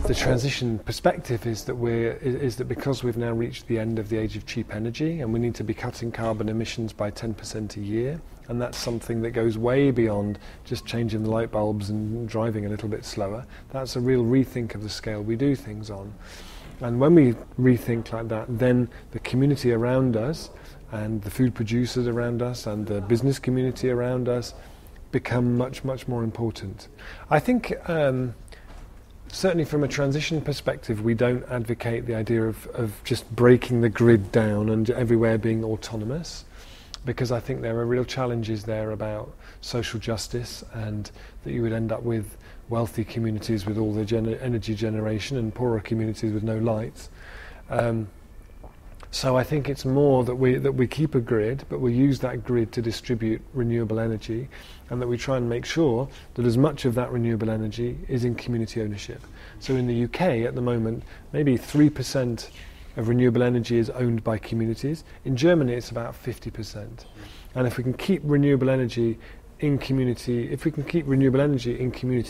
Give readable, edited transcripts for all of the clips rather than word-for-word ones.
the transition perspective is that because we've now reached the end of the age of cheap energy and we need to be cutting carbon emissions by 10% a year, and that's something that goes way beyond just changing the light bulbs and driving a little bit slower. That's a real rethink of the scale we do things on. And when we rethink like that, then the community around us and the food producers around us and the business community around us become much, much more important. I think certainly from a transition perspective, we don't advocate the idea of just breaking the grid down and everywhere being autonomous, because I think there are real challenges there about social justice, and that you would end up with wealthy communities with all the energy generation and poorer communities with no lights. So I think it's more that we keep a grid, but we use that grid to distribute renewable energy, and that we try and make sure that as much of that renewable energy is in community ownership. So in the UK at the moment, maybe 3% of renewable energy is owned by communities. In Germany it's about 50%. And if we can keep renewable energy in community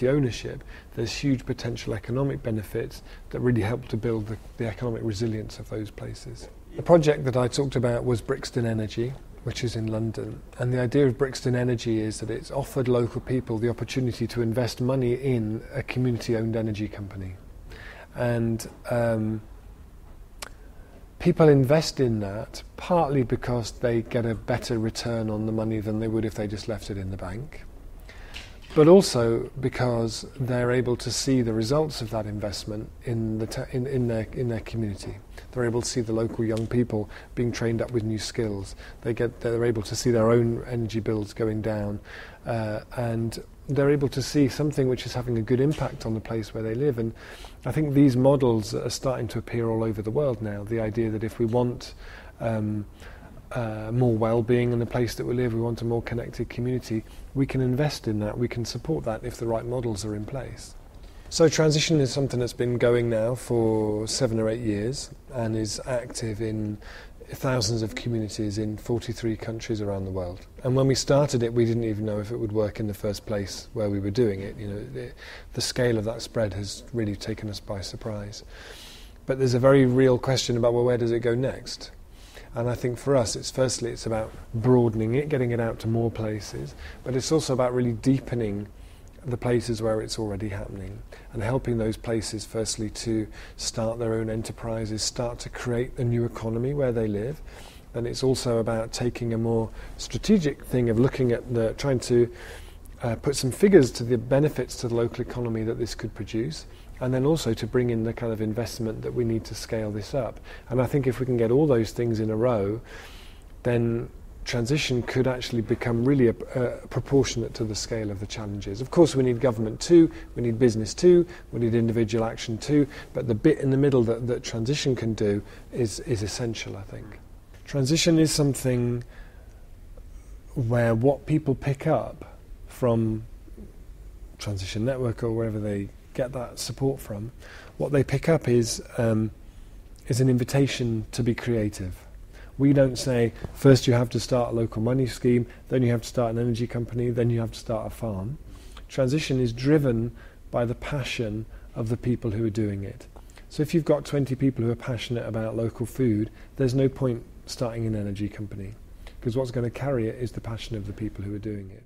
ownership, there's huge potential economic benefits that really help to build the economic resilience of those places. The project that I talked about was Brixton Energy, which is in London. And the idea of Brixton Energy is that it's offered local people the opportunity to invest money in a community-owned energy company. And people invest in that partly because they get a better return on the money than they would if they just left it in the bank, but also because they're able to see the results of that investment in their community. They're able to see the local young people being trained up with new skills. They're able to see their own energy bills going down, and they're able to see something which is having a good impact on the place where they live. And I think these models are starting to appear all over the world now. The idea that if we want more well-being in the place that we live, we want a more connected community, we can invest in that, we can support that if the right models are in place. So transition is something that's been going now for 7 or 8 years and is active in thousands of communities in 43 countries around the world. And when we started it, we didn't even know if it would work in the first place where we were doing it. You know, the scale of that spread has really taken us by surprise. But there's a very real question about, well, where does it go next? And I think for us, it's about broadening it, getting it out to more places, but it's also about really deepening the places where it's already happening and helping those places firstly to start their own enterprises, start to create a new economy where they live. Then it's also about taking a more strategic thing of looking at trying to put some figures to the benefits to the local economy that this could produce, and then also to bring in the kind of investment that we need to scale this up. And I think if we can get all those things in a row, then transition could actually become really proportionate to the scale of the challenges. Of course, we need government too, we need business too, we need individual action too, but the bit in the middle that transition can do is essential, I think. Transition is something where what people pick up from Transition Network or wherever they get that support from, what they pick up is an invitation to be creative. We don't say, first you have to start a local money scheme, then you have to start an energy company, then you have to start a farm. Transition is driven by the passion of the people who are doing it. So if you've got 20 people who are passionate about local food, there's no point starting an energy company, because what's going to carry it is the passion of the people who are doing it.